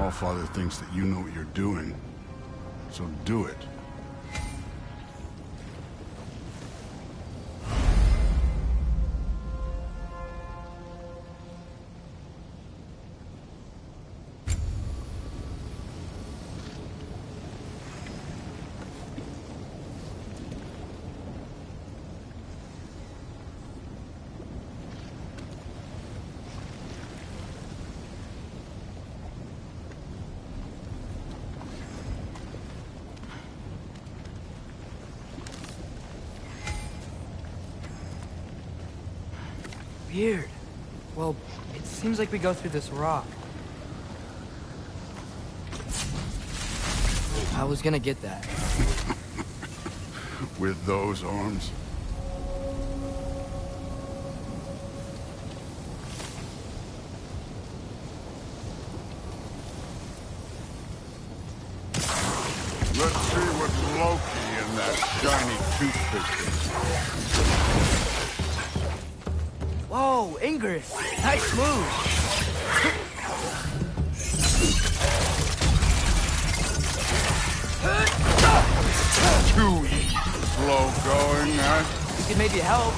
Allfather thinks that you know what you're doing. So do it. Weird. Well, it seems like we go through this rock. I was gonna get that. With those arms? Let's see what's Loki in that shiny toothpick is. Whoa, Ingrid! Nice move! Too slow going, huh? We could maybe help.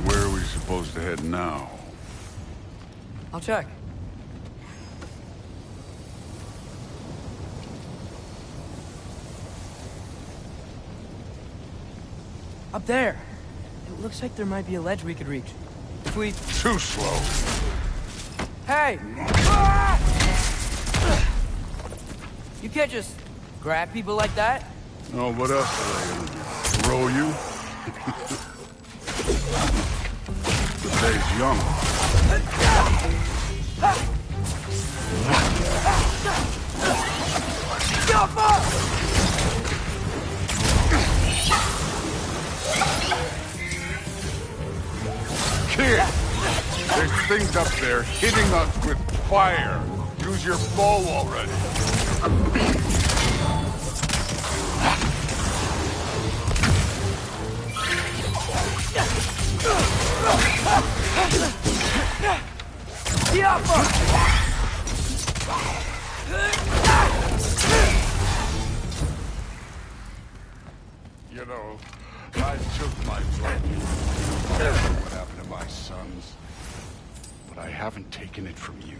Where are we supposed to head now? I'll check. Up there. It looks like there might be a ledge we could reach. If we... Too slow. Hey! You can't just grab people like that. Oh, what else are they gonna do? Throw you? The day's young. Kid! There's things up there hitting us with fire. Use your bow already. You know, I took my blood. What happened to my sons? But I haven't taken it from you.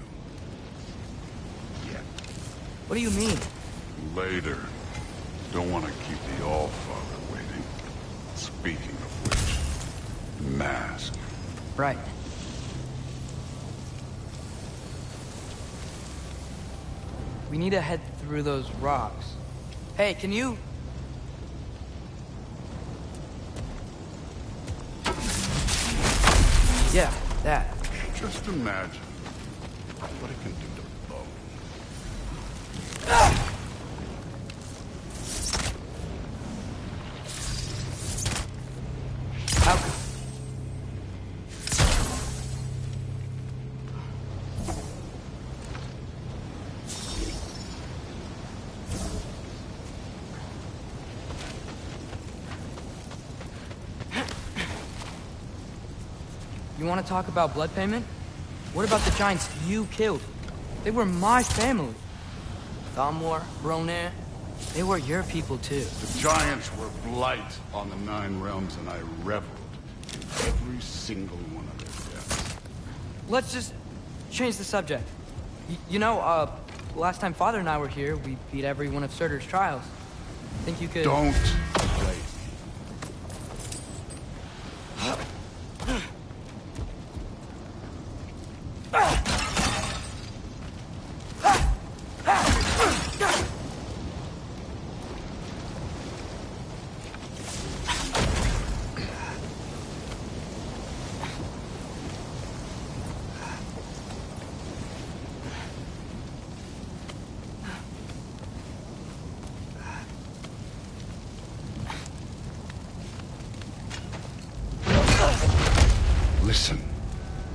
Yet. What do you mean? Later. Don't want to keep the Allfather waiting. Speaking of which, mask. Right. We need to head through those rocks. Hey, can you... Yeah, that. Just imagine what it can do to bone. How come? You want to talk about blood payment? What about the giants you killed? They were my family. Thamor, Ronan, they were your people too. The giants were blight on the Nine Realms, and I reveled in every single one of their deaths. Let's just change the subject. Last time Father and I were here, we beat every one of Surtur's trials. Think you could... Don't play.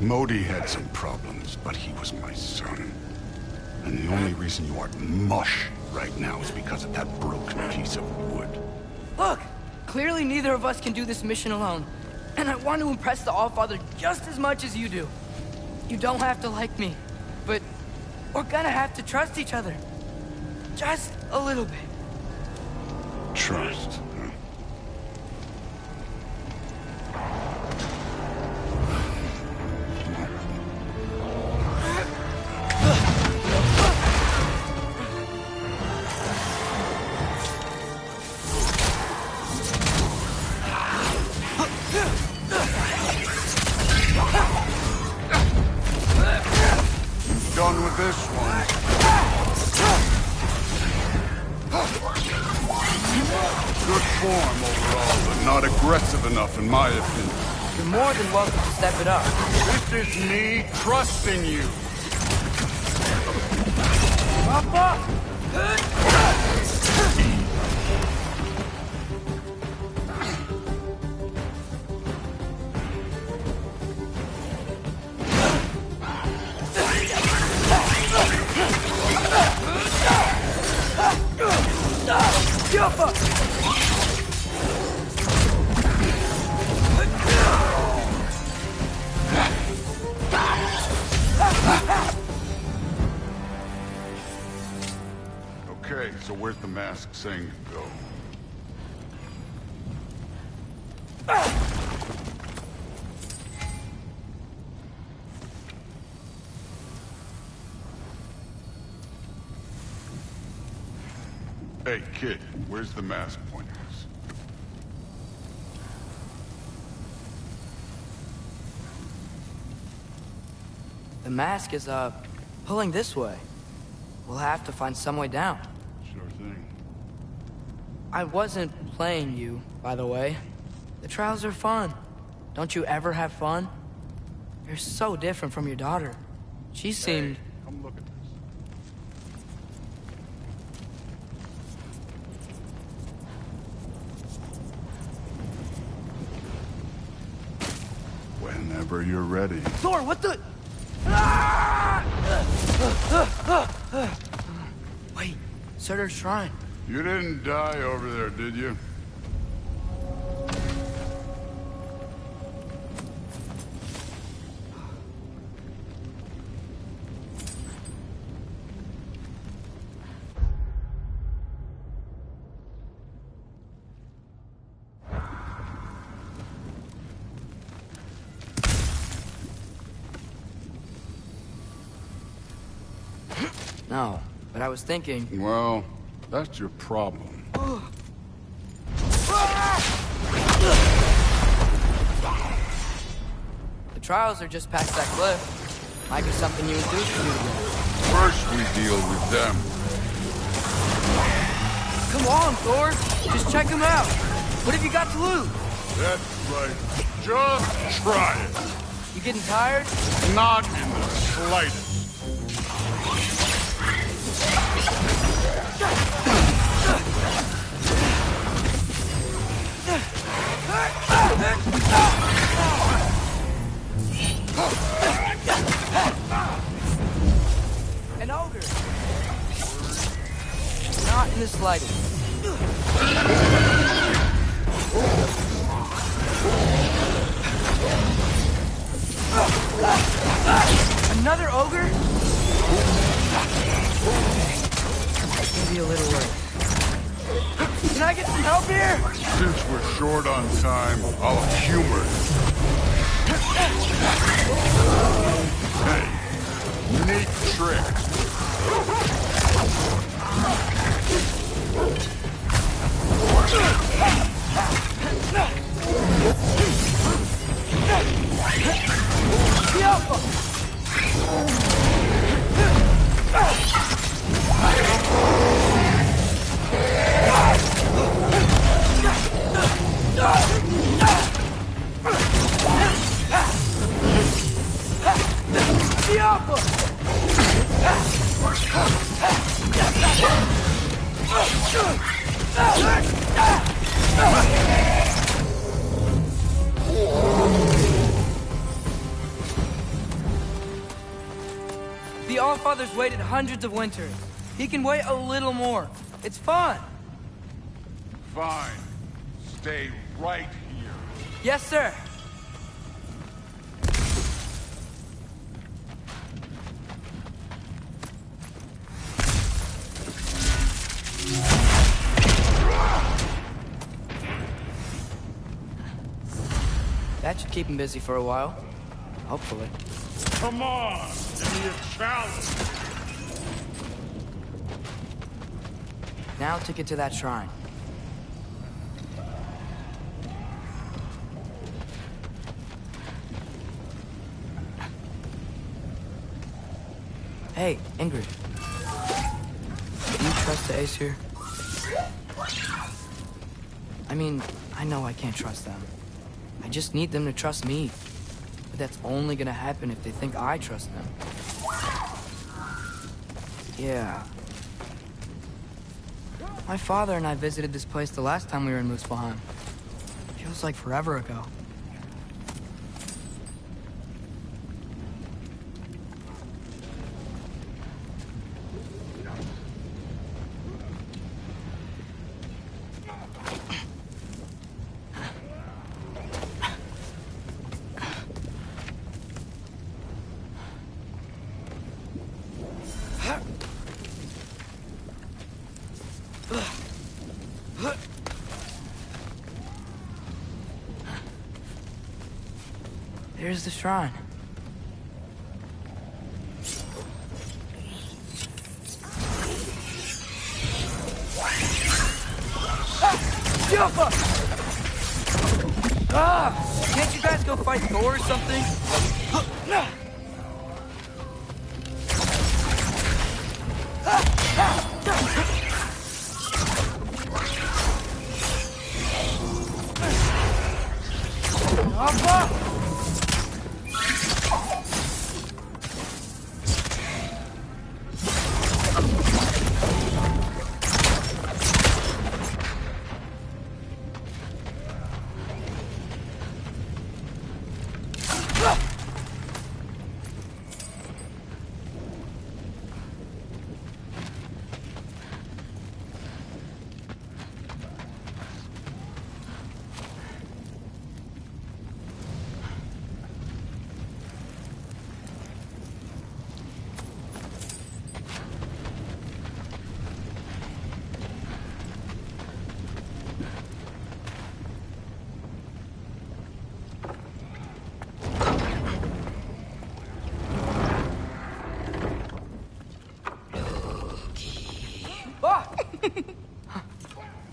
Modi had some problems, but he was my son. And the only reason you aren't mush right now is because of that broken piece of wood. Look! Clearly neither of us can do this mission alone. And I want to impress the Allfather just as much as you do. You don't have to like me, but we're gonna have to trust each other. Just a little bit. Trust, huh? Done with this one. Good form overall, but not aggressive enough in my opinion. You're more than welcome to step it up. This is me trusting you. Papa! Okay, so where's the mask saying to go? Hey, kid, where's the mask pointers? The mask is, pulling this way. We'll have to find some way down. Sure thing. I wasn't playing you, by the way. The trials are fun. Don't you ever have fun? You're so different from your daughter. She seemed... Hey, come look at this. Whenever you're ready. Thor, what the... Wait, Surtur's shrine. You didn't die over there, did you? No, but I was thinking... Well, that's your problem. The trials are just past that cliff. Might be something you and Duke can do together. First we deal with them. Come on, Thor! Just check them out! What have you got to lose? That's right. Just try it. You getting tired? Not in the slightest. An ogre! Not in the slightest. Another ogre? Maybe a little late. Can I get some help here? Since we're short on time, I'll humor it. Hey, neat trick. The Allfather's waited hundreds of winters. He can wait a little more. It's fun. Fine. Stay right here. Yes, sir. That should keep him busy for a while. Hopefully. Come on! Give me a challenge! Now to get to that shrine. Hey, Ingrid. Do you trust the Ace here? I mean, I know I can't trust them. I just need them to trust me. But that's only gonna happen if they think I trust them. Yeah. My father and I visited this place the last time we were in Muspelheim. Feels like forever ago. Here's the shrine. Can't you guys go fight Thor or something?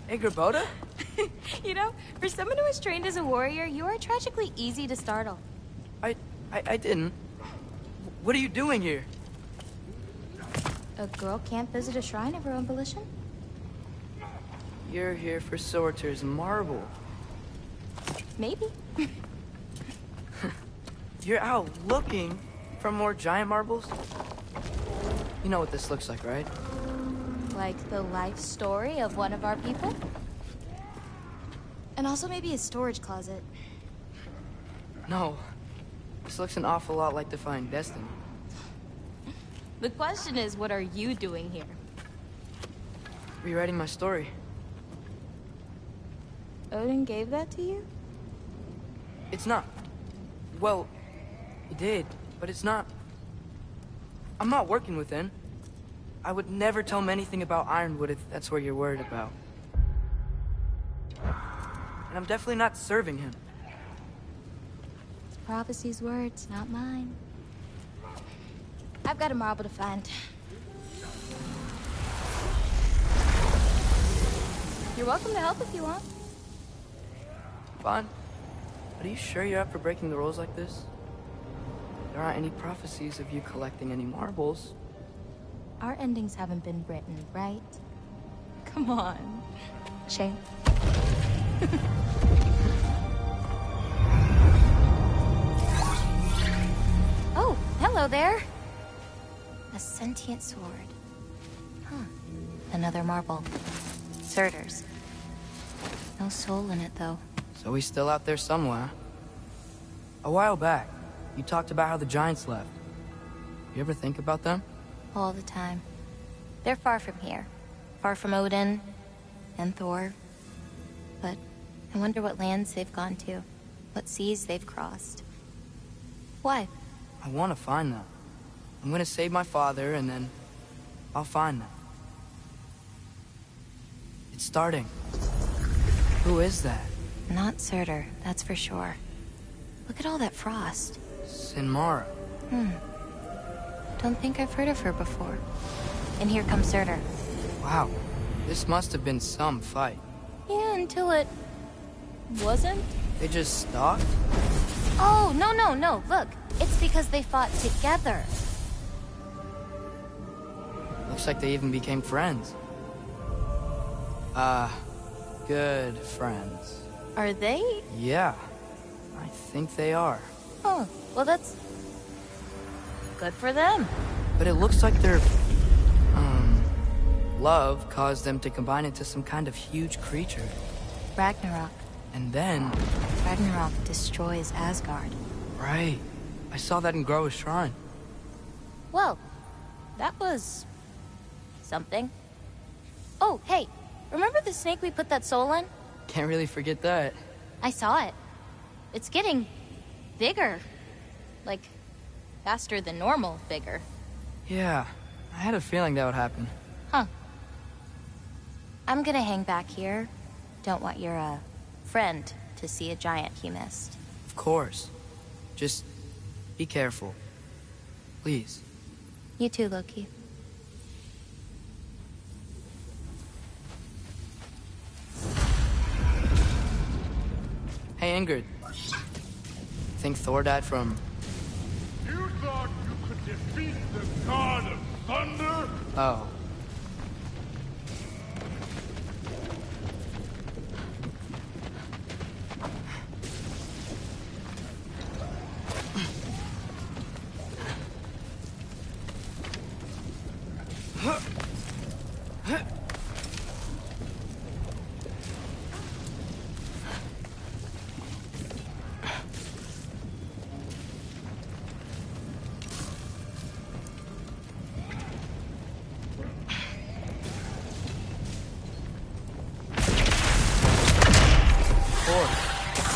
Hey, Grabota? You know, for someone who is trained as a warrior, you are tragically easy to startle. I didn't. What are you doing here? A girl can't visit a shrine of her own volition? You're here for Sorter's marble. Maybe. You're out looking for more giant marbles? You know what this looks like, right? Like the life story of one of our people? And also maybe a storage closet. No. This looks an awful lot like Defying Destiny. The question is, what are you doing here? Rewriting my story. Odin gave that to you? It's not. Well, he did, but it's not. I'm not working with him. I would never tell him anything about Ironwood if that's what you're worried about. And I'm definitely not serving him. It's prophecy's words, not mine. I've got a marble to find. You're welcome to help if you want. Fine. But are you sure you're up for breaking the rules like this? There aren't any prophecies of you collecting any marbles. Our endings haven't been written, right? Come on. Shame. Oh, hello there. A sentient sword. Huh. Another marble. Surtur's. No soul in it, though. So he's still out there somewhere. A while back, you talked about how the Giants left. You ever think about them? all the time. They're far from here. Far from Odin and Thor. But I wonder what lands they've gone to. What seas they've crossed. Why? I want to find them. I'm gonna save my father, and then I'll find them. It's starting. Who is that? Not Surtur, that's for sure. Look at all that frost. Sinmara. Don't think I've heard of her before. And here comes Surtur. Wow. This must have been some fight. Yeah, until it... wasn't? They just stopped? Oh, no. Look, it's because they fought together. Looks like they even became friends. Good friends. Are they? Yeah, I think they are. Oh, well that's... good for them. But it looks like their... love caused them to combine into some kind of huge creature. Ragnarok. And then... Ragnarok destroys Asgard. Right. I saw that in Groa's shrine. Well, that was... something. Oh, hey, remember the snake we put that soul in? Can't really forget that. I saw it. It's getting... bigger. Like, faster than normal bigger. Yeah, I had a feeling that would happen. Huh. I'm gonna hang back here. Don't want your, friend to see a giant he missed. Of course. Just be careful. Please. You too, Loki. Hey, Ingrid. Think Thor died from... You thought you could defeat the god of thunder? Oh.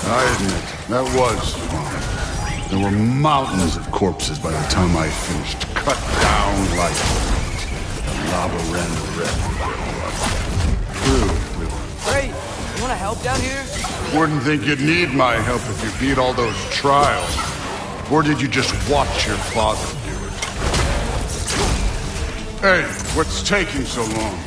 I admit, that was fun. There were mountains of corpses by the time I finished, cut down like lava ran red. True. Great! You wanna help down here? Wouldn't think you'd need my help if you beat all those trials. Or did you just watch your father do it? Hey, what's taking so long?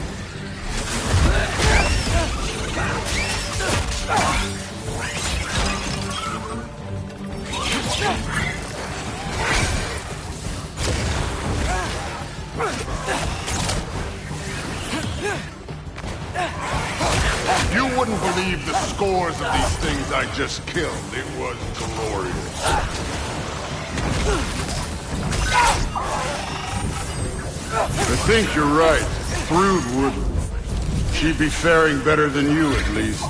You wouldn't believe the scores of these things I just killed. It was glorious. I think you're right. Thrud would. She'd be faring better than you, at least.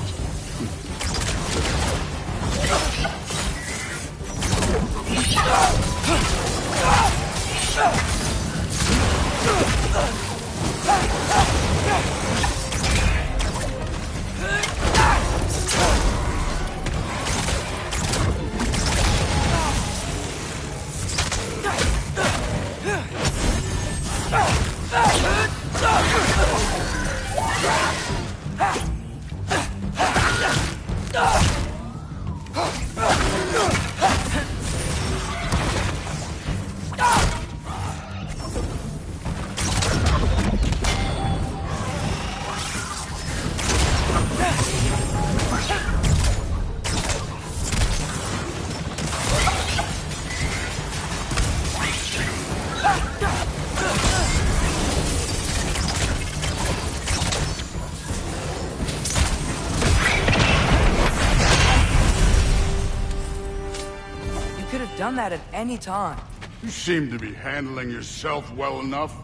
Done that at any time. You seem to be handling yourself well enough.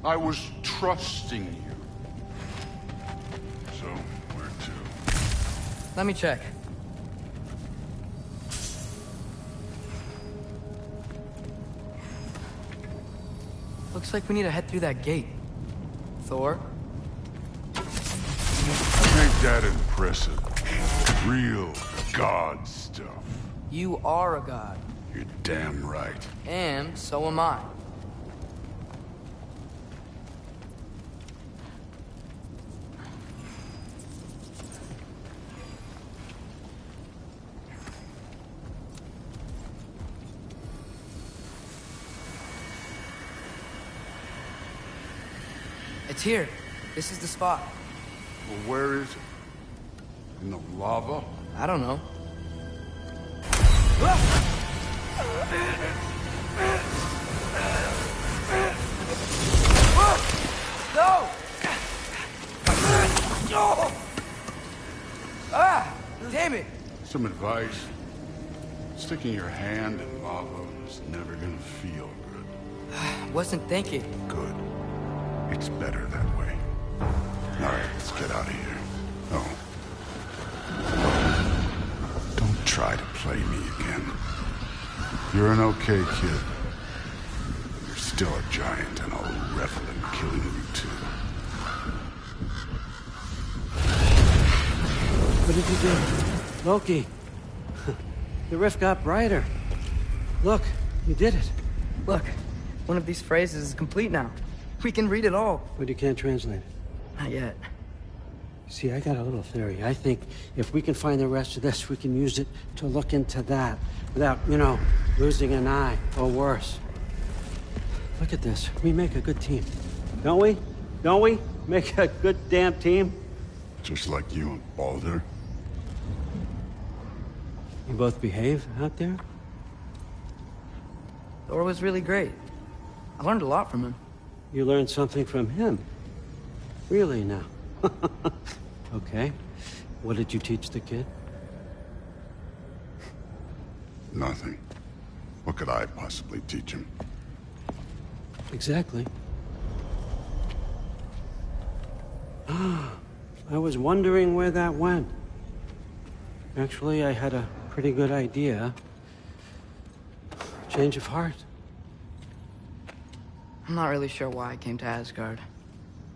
I was trusting you. So, where to? Let me check. Looks like we need to head through that gate. Thor? Ain't that impressive? Real god stuff. You are a god. You're damn right. And so am I. It's here. This is the spot. Well, where is it? In the lava? I don't know. No! Ah! Damn it! Some advice. Sticking your hand in lava is never gonna feel good. Wasn't thinking. Good. It's better that way. Alright, let's get out of here. Oh. Don't try to play me again. You're an okay kid. You're still a giant, and I'll revel in killing you too. What did you do? Loki. The rift got brighter. Look, you did it. Look, one of these phrases is complete now. We can read it all. But you can't translate it. Not yet. See, I got a little theory. I think if we can find the rest of this, we can use it to look into that without, losing an eye or worse. Look at this. We make a good team. Don't we? Don't we? Make a good damn team? Just like you and Baldur. You both behave out there? Thor was really great. I learned a lot from him. You learned something from him? Really now? Okay. What did you teach the kid? Nothing. What could I possibly teach him? Exactly. I was wondering where that went. Actually, I had a pretty good idea. Change of heart. I'm not really sure why I came to Asgard.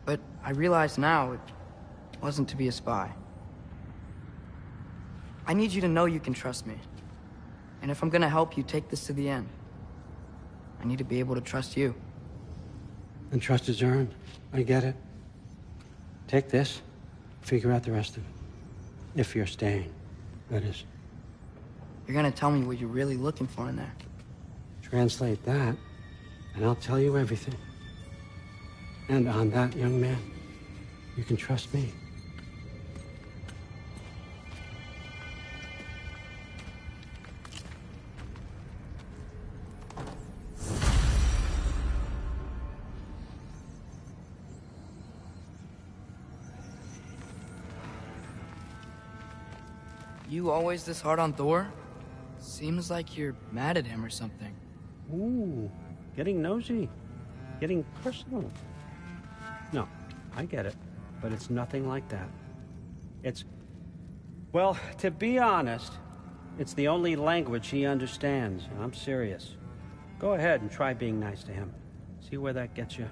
But I realize now it wasn't to be a spy. I need you to know you can trust me. And if I'm gonna help you take this to the end, I need to be able to trust you. And trust is earned. I get it. Take this, figure out the rest of it. If you're staying, that is. You're gonna tell me what you're really looking for in there. Translate that, and I'll tell you everything. And on that, young man, you can trust me. You always this hard on Thor? Seems like you're mad at him or something. Ooh, getting nosy. Getting personal. No, I get it. But it's nothing like that. It's... Well, to be honest, it's the only language he understands. I'm serious. Go ahead and try being nice to him. See where that gets you.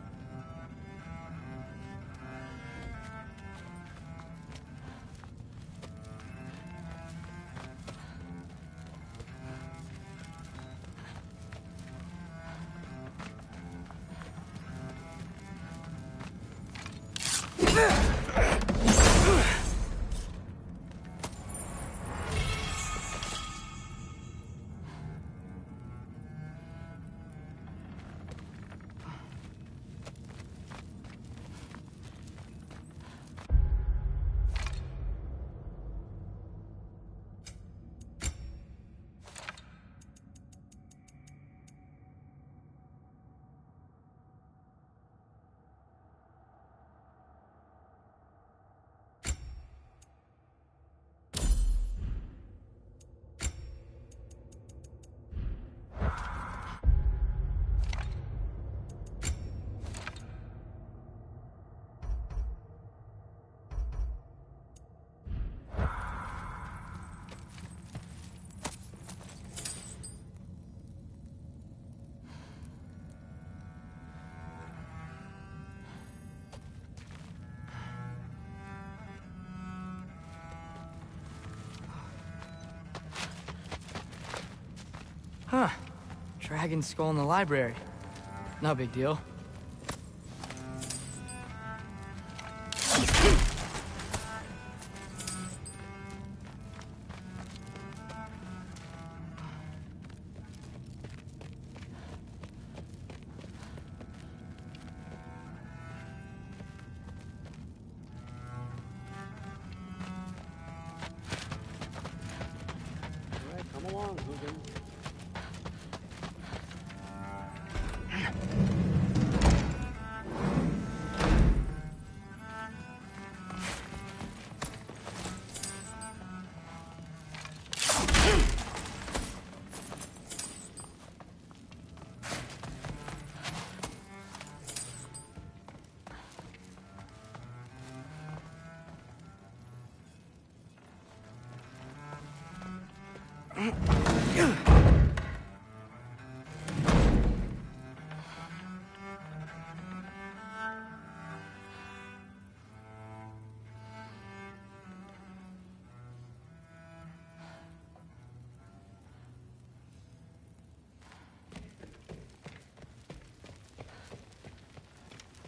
Huh. Dragon skull in the library. No big deal. Come along, Hogan.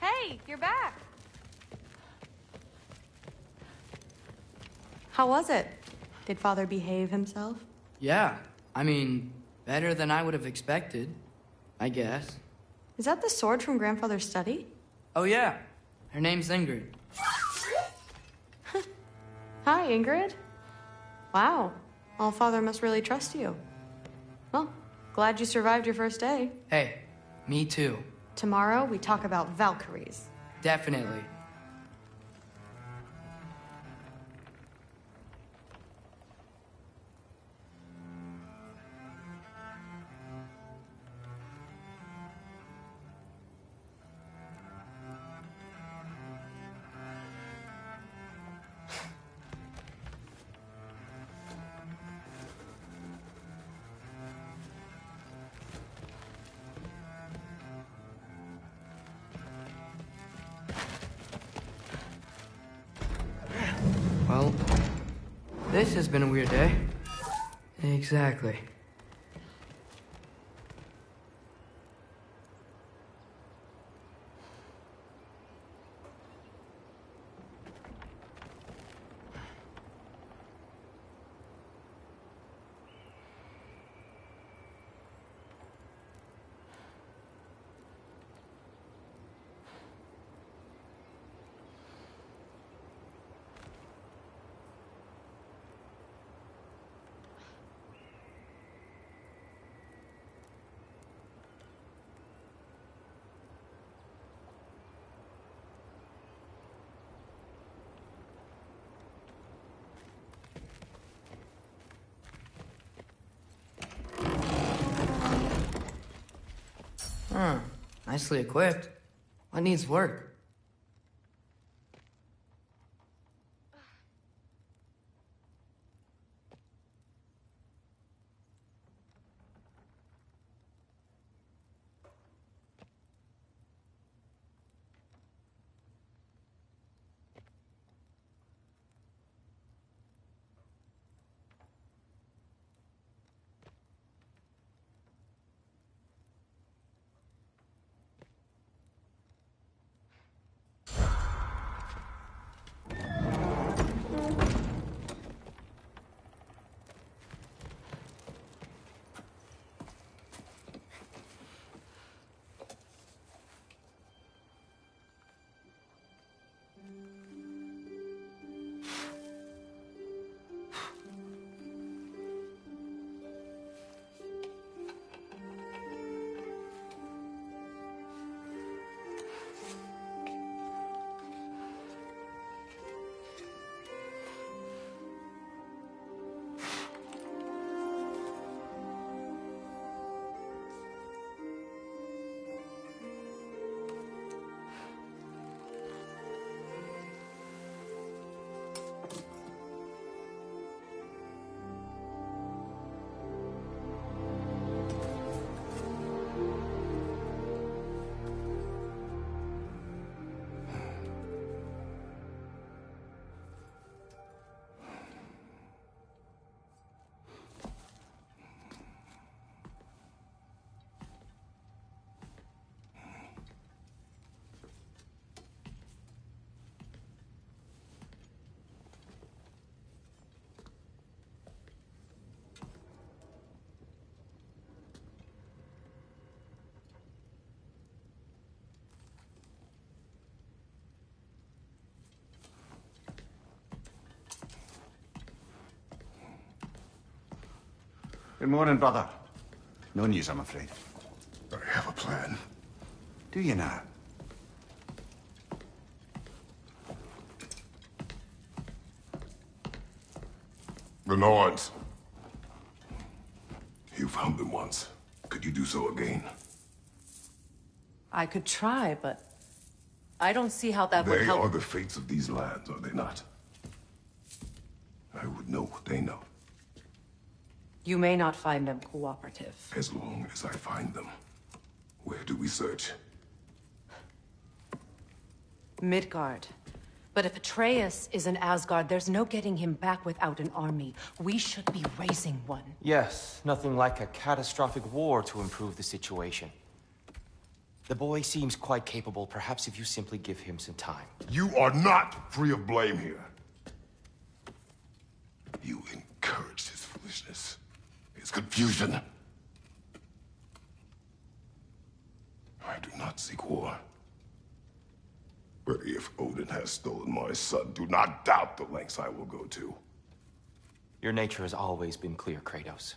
Hey, you're back. How was it? Did Father behave himself? Yeah, I mean, better than I would have expected, I guess. Is that the sword from Grandfather's study? Oh yeah, her name's Ingrid. Hi, Ingrid. Wow, All-Father must really trust you. Well, glad you survived your first day. Hey, me too. Tomorrow, we talk about Valkyries. Definitely. Well, this has been a weird day. Exactly. Nicely equipped. What needs work? Good morning, brother. No news, I'm afraid. I have a plan. Do you now? The Norns. You found them once. Could you do so again? I could try, but I don't see how that would They help. are the fates of these lands, are they not? I would know what they know, You may not find them cooperative. as long as I find them. Where do we search? Midgard. But if Atreus is in Asgard, there's no getting him back without an army. We should be raising one. Yes, nothing like a catastrophic war to improve the situation. The boy seems quite capable. Perhaps if you simply give him some time. You are not free of blame here. You encouraged his foolishness, his confusion. I do not seek war. But if Odin has stolen my son, do not doubt the lengths I will go to. Your nature has always been clear, Kratos.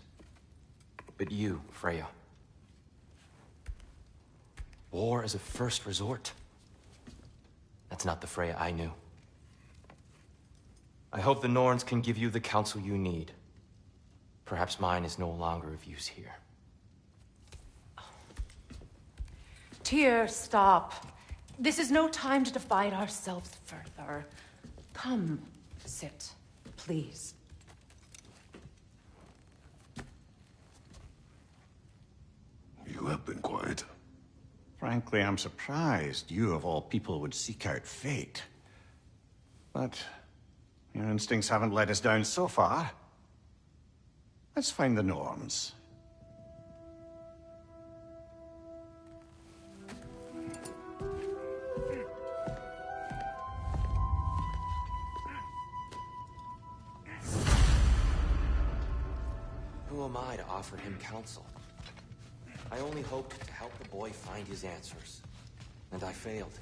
But you, Freya. War is a first resort. That's not the Freya I knew. I hope the Norns can give you the counsel you need. Perhaps mine is no longer of use here. Tyr, stop. This is no time to divide ourselves further. Come, sit, please. You have been quiet. Frankly, I'm surprised you, of all people, would seek out fate. But your instincts haven't let us down so far. Let's find the Norns. Who am I to offer him counsel? I only hoped to help the boy find his answers. And I failed.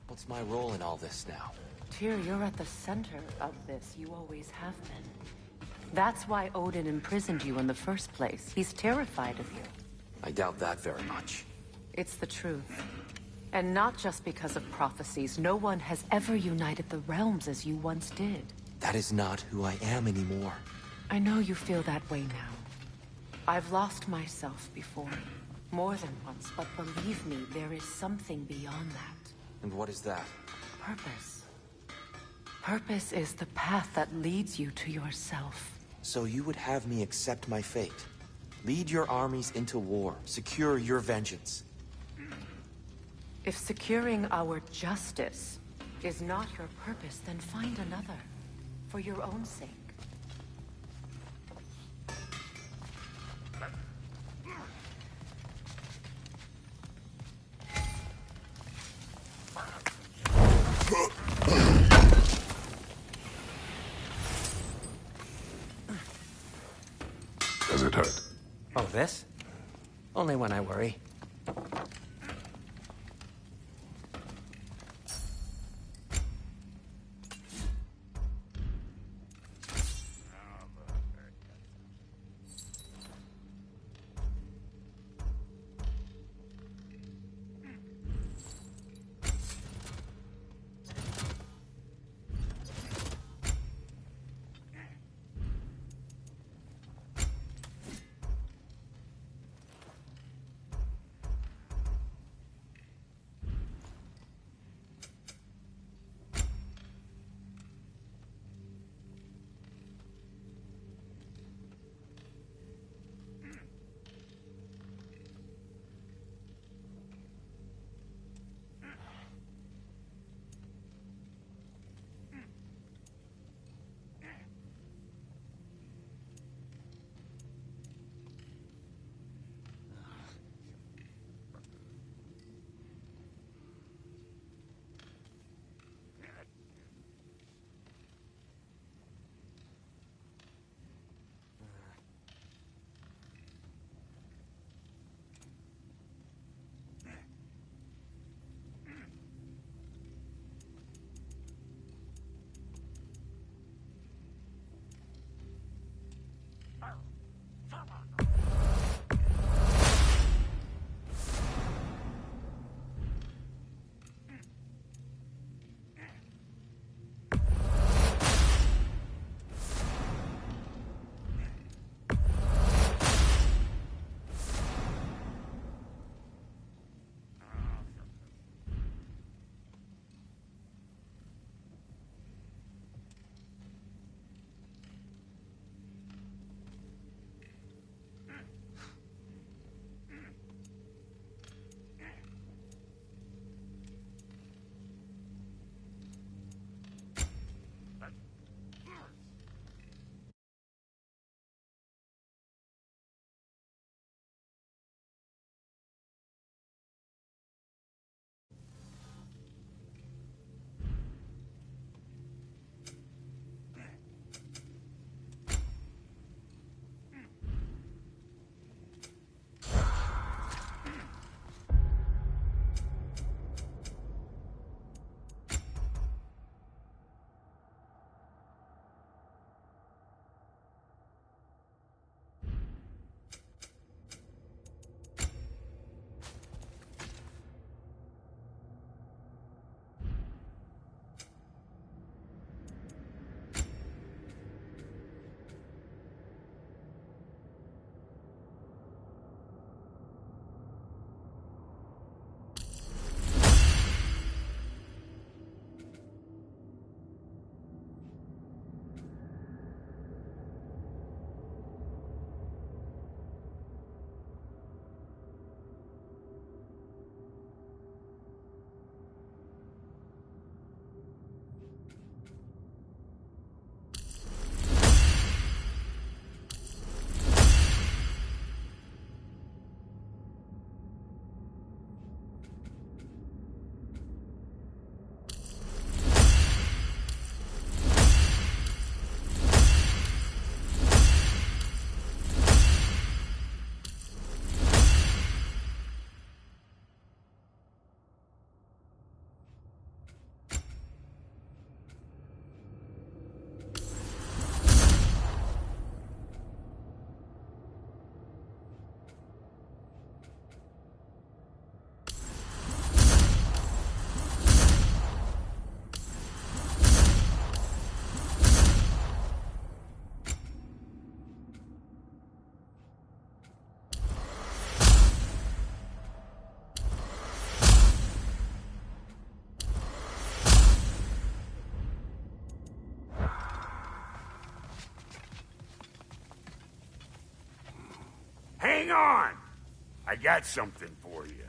What's my role in all this now? Tyr, you're at the center of this. You always have been. That's why Odin imprisoned you in the first place. He's terrified of you. I doubt that very much. It's the truth. And not just because of prophecies. No one has ever united the realms as you once did. That is not who I am anymore. I know you feel that way now. I've lost myself before. More than once, but believe me, there is something beyond that. And what is that? Purpose. Purpose is the path that leads you to yourself. So you would have me accept my fate? Lead your armies into war, secure your vengeance. If securing our justice is not your purpose, then find another. For your own sake. Does it hurt? Oh, this? Only when I worry. Hang on! I got something for you.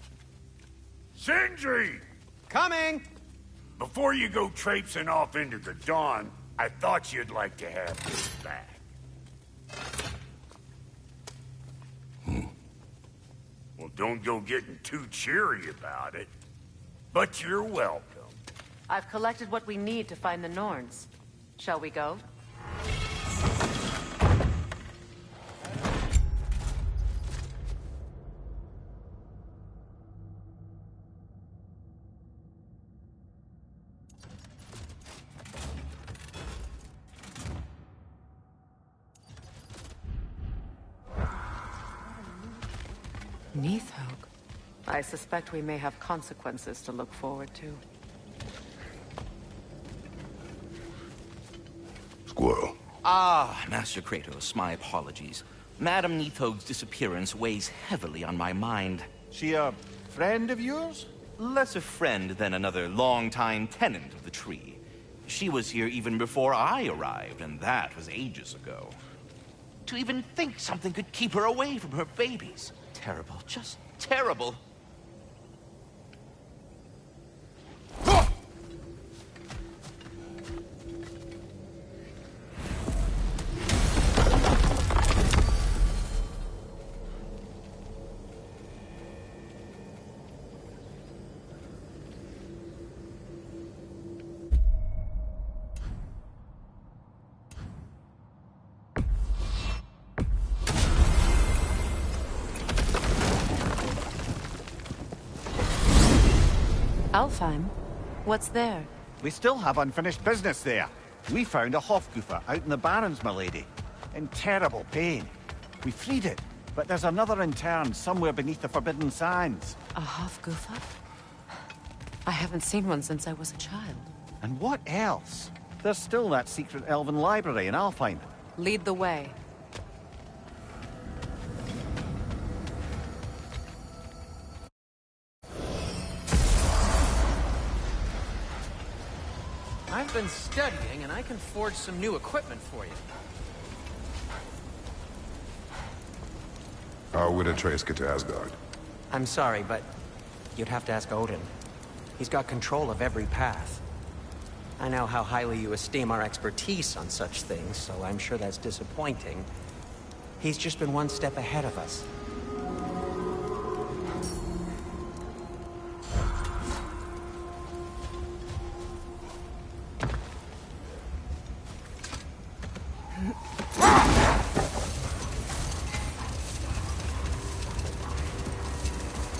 Sindri! Coming! Before you go traipsing off into the dawn, I thought you'd like to have this back. Well, don't go getting too cheery about it. But you're welcome. I've collected what we need to find the Norns. Shall we go? Neathhog. I suspect we may have consequences to look forward to. Squirrel. Ah, Master Kratos, my apologies. Madame Neathog's disappearance weighs heavily on my mind. She a friend of yours? Less a friend than another long-time tenant of the tree. She was here even before I arrived, and that was ages ago. To even think something could keep her away from her babies. Terrible, just terrible. Alfheim? What's there? We still have unfinished business there. We found a Hofgufer out in the Barrens, my lady. In terrible pain. We freed it, but there's another interned somewhere beneath the Forbidden Sands. A Hofgufer? I haven't seen one since I was a child. And what else? There's still that secret elven library in Alfheim. Lead the way. I've been studying, and I can forge some new equipment for you. How would Atreus get to Asgard? I'm sorry, but you'd have to ask Odin. He's got control of every path. I know how highly you esteem our expertise on such things, so I'm sure that's disappointing. He's just been one step ahead of us.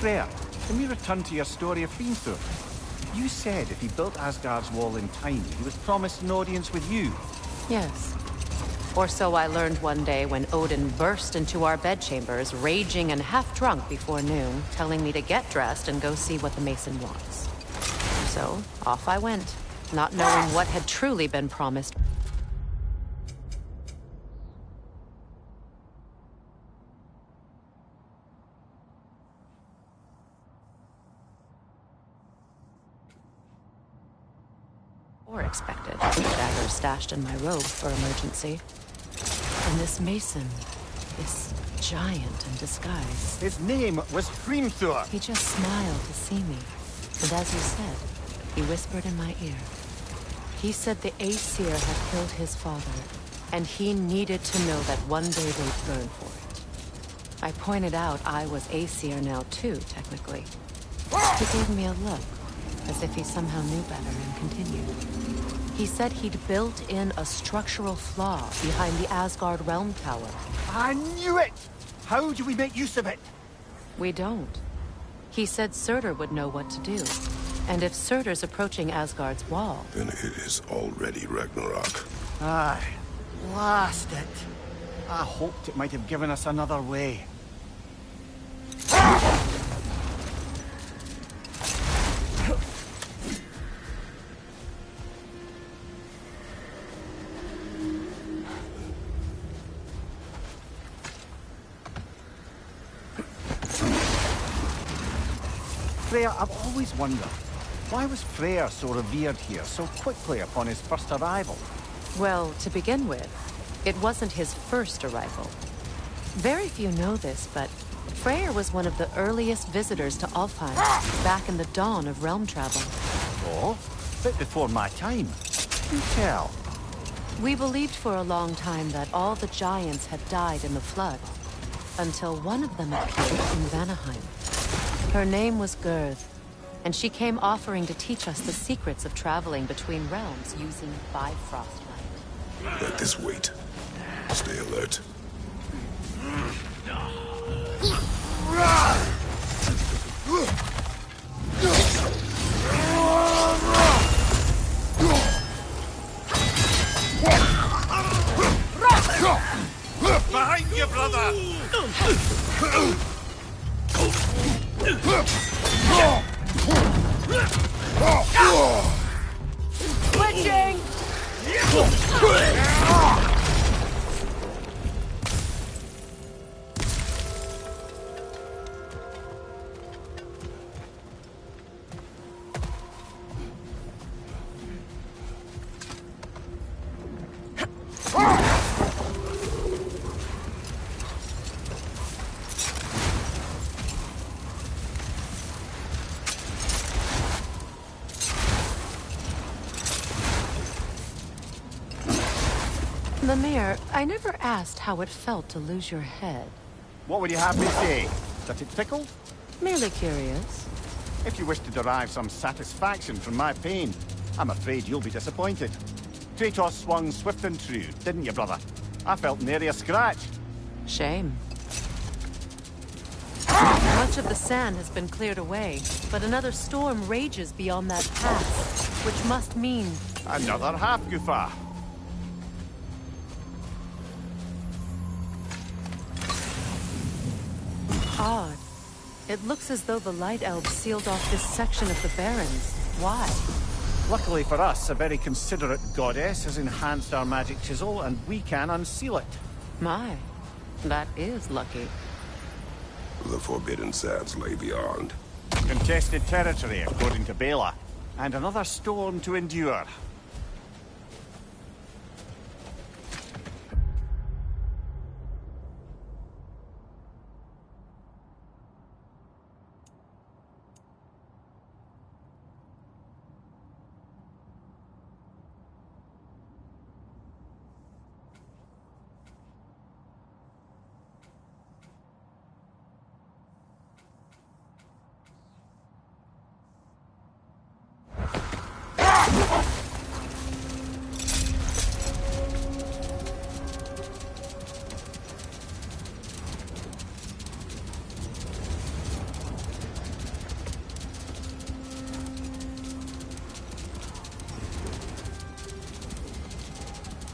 Freya, can we return to your story of Hrimthur? You said if he built Asgard's wall in time, he was promised an audience with you. Yes. Or so I learned one day when Odin burst into our bedchambers, raging and half-drunk before noon, telling me to get dressed and go see what the Mason wants. So, off I went, not knowing what had truly been promised. Or expected. Dagger stashed in my robe for emergency. And this Mason, this giant in disguise. His name was Hrimthur. He just smiled to see me. And as you said, he whispered in my ear. He said the Aesir had killed his father, and he needed to know that one day they'd burn for it. I pointed out I was Aesir now too, technically. He gave me a look, as if he somehow knew better, and continued. He said he'd built in a structural flaw behind the Asgard Realm Tower. I knew it! How do we make use of it? We don't. He said Surtur would know what to do. And if Surtur's approaching Asgard's wall... Then it is already Ragnarok. Aye. Blast it. I hoped it might have given us another way. Freya, I've always wondered, why was Freyr so revered here so quickly upon his first arrival? Well, to begin with, it wasn't his first arrival. Very few know this, but Freyr was one of the earliest visitors to Alfheim, back in the dawn of realm travel. Oh? Bit before my time. You tell. We believed for a long time that all the giants had died in the flood, until one of them appeared in Vanaheim. Her name was Gerd, and she came offering to teach us the secrets of traveling between realms using Bifrost light. Let this wait. Stay alert. Behind you, brother! Switching! Lemire, I never asked how it felt to lose your head. What would you have me say? That it tickled? Merely curious. If you wish to derive some satisfaction from my pain, I'm afraid you'll be disappointed. Kratos swung swift and true, didn't you, brother? I felt nary a scratch. Shame. Much of the sand has been cleared away, but another storm rages beyond that pass, which must mean... Another half-goofer. Odd. It looks as though the Light Elves sealed off this section of the Barrens. Why? Luckily for us, a very considerate goddess has enhanced our magic chisel, and we can unseal it. My, that is lucky. The Forbidden Sands lay beyond. Contested territory, according to Bela, and another storm to endure.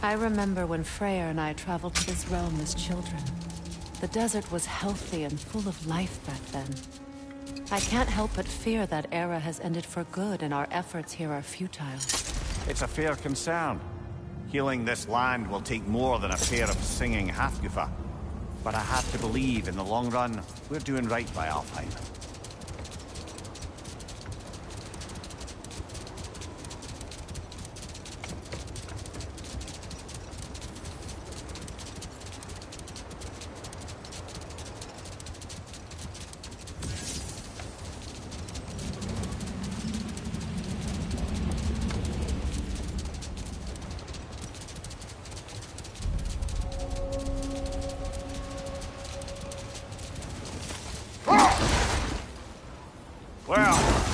I remember when Freyr and I traveled to this realm as children. The desert was healthy and full of life back then. I can't help but fear that era has ended for good and our efforts here are futile. It's a fair concern. Healing this land will take more than a pair of singing half-goofer. But I have to believe in the long run, we're doing right by Alfheim.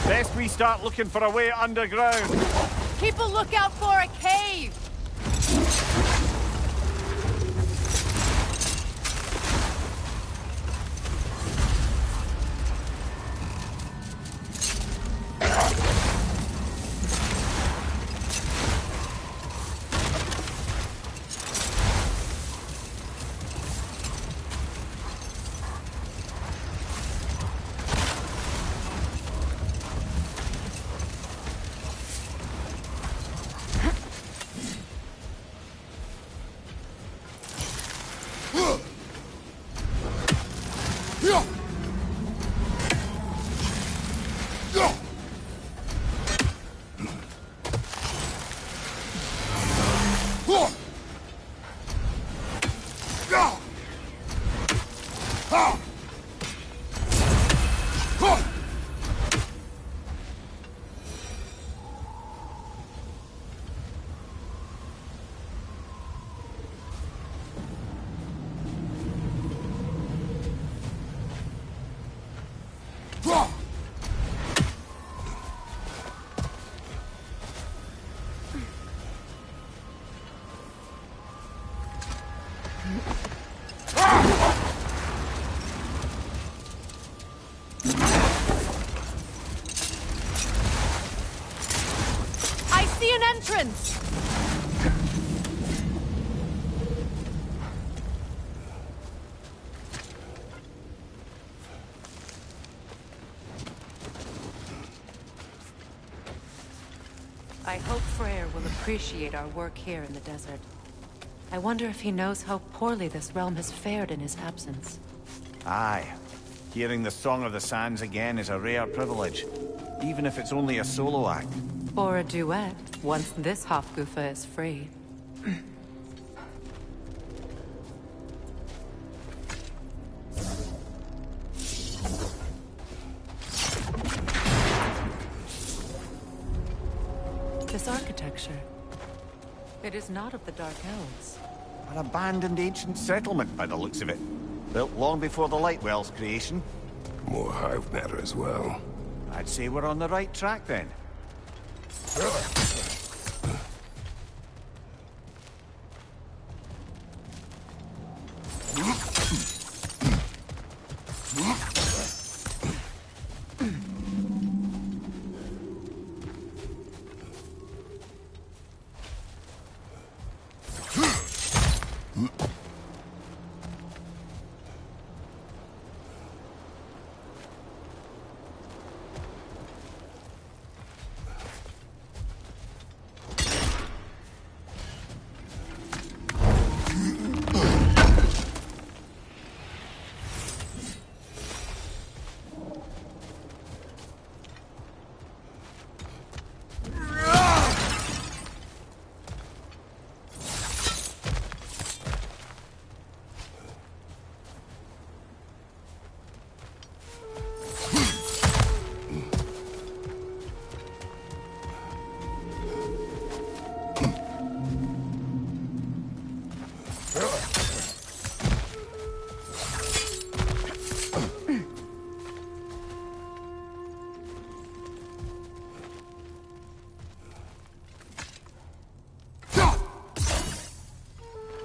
Best we start looking for a way underground. Keep a lookout for a cave! an entrance! I hope Freyr will appreciate our work here in the desert. I wonder if he knows how poorly this realm has fared in his absence. Aye. Hearing the Song of the Sands again is a rare privilege, even if it's only a solo act. Or a duet, once this Hofgufa is free. This architecture. It is not of the Dark Elves. An abandoned ancient settlement, by the looks of it. Built long before the Lightwell's creation. More hive matter as well. I'd say we're on the right track, then.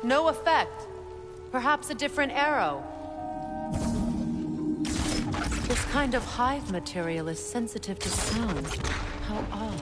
No effect. Perhaps a different arrow. This kind of hive material is sensitive to sound. How odd.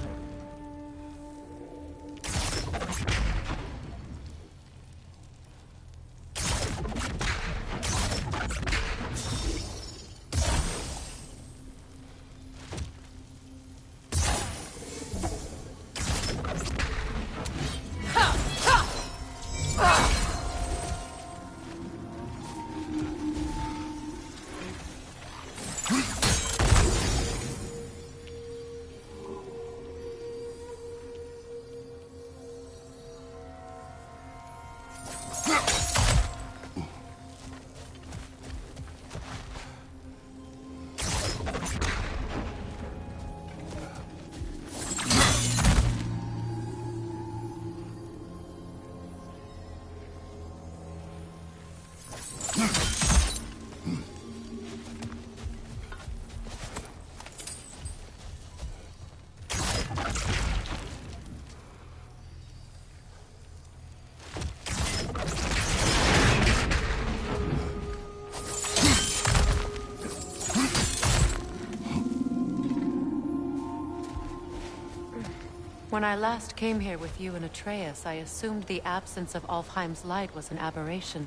When I last came here with you and Atreus, I assumed the absence of Alfheim's light was an aberration.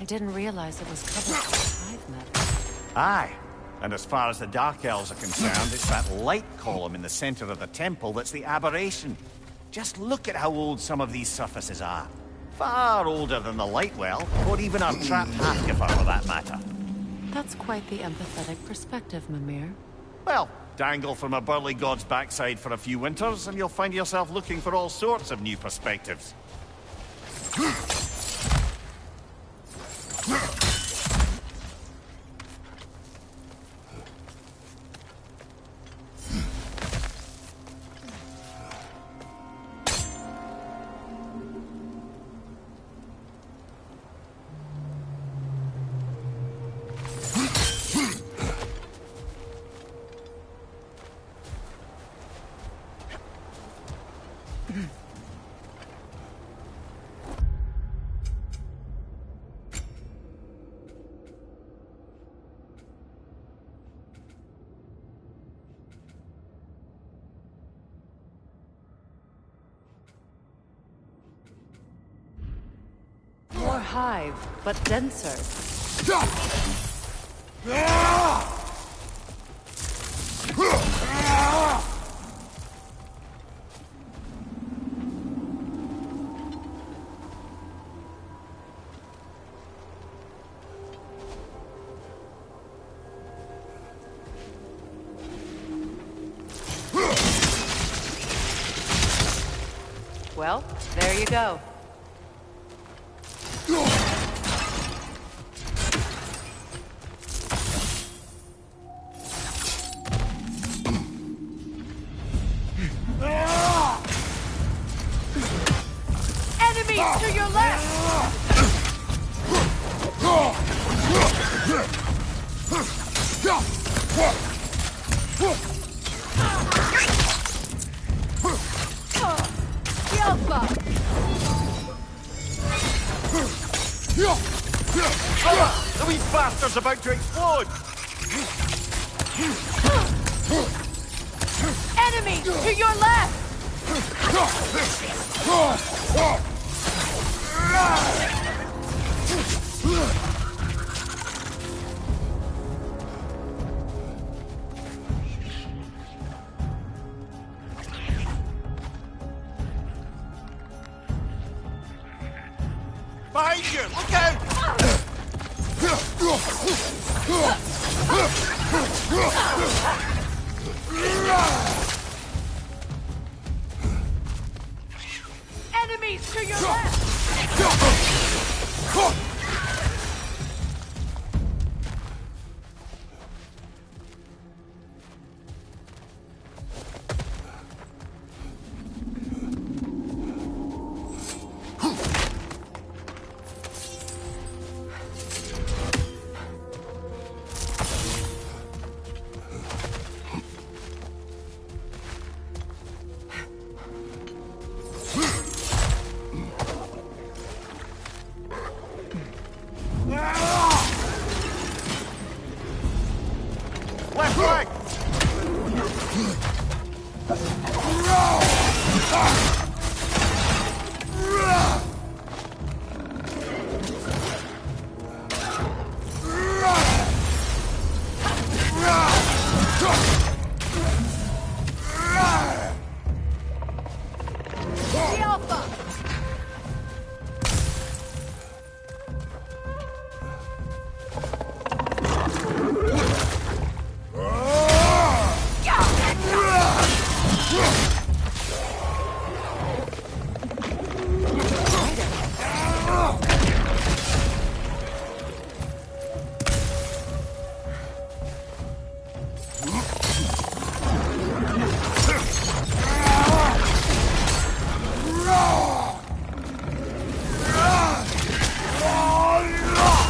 I didn't realize it was covered by hive matter. Aye. And as far as the Dark Elves are concerned, it's that light column in the center of the temple that's the aberration. Just look at how old some of these surfaces are. Far older than the Lightwell, or even our trapped Halfgiver for that matter. That's quite the empathetic perspective, Mimir. Well, dangle from a burly god's backside for a few winters, and you'll find yourself looking for all sorts of new perspectives. hive, but denser. Well, there you go. Enemies to your left! The wee bastard's about to explode! Enemies to your left! Behind you! Look out! Enemies to your left! Left leg! The Alpha!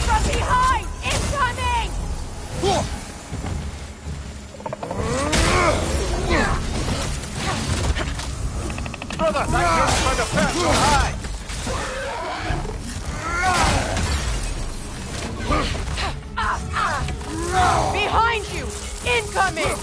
From behind! Incoming! Brother, that kid's trying to fetch so high! Behind you! Incoming!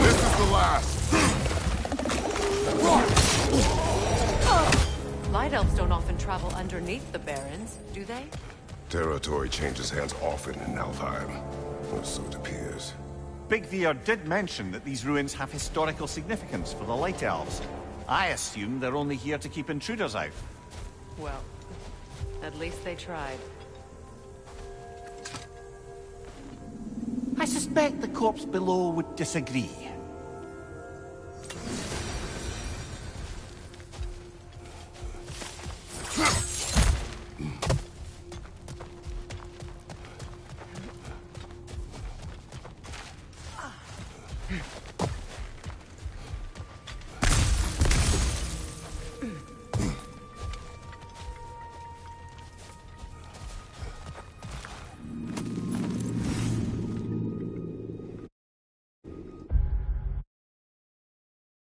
This is the last. Light elves don't often travel underneath the barrens, do they? Territory changes hands often in Alfheim, or so it appears. Big Veer did mention that these ruins have historical significance for the Light Elves. I assume they're only here to keep intruders out. Well, at least they tried. I suspect the corpse below would disagree.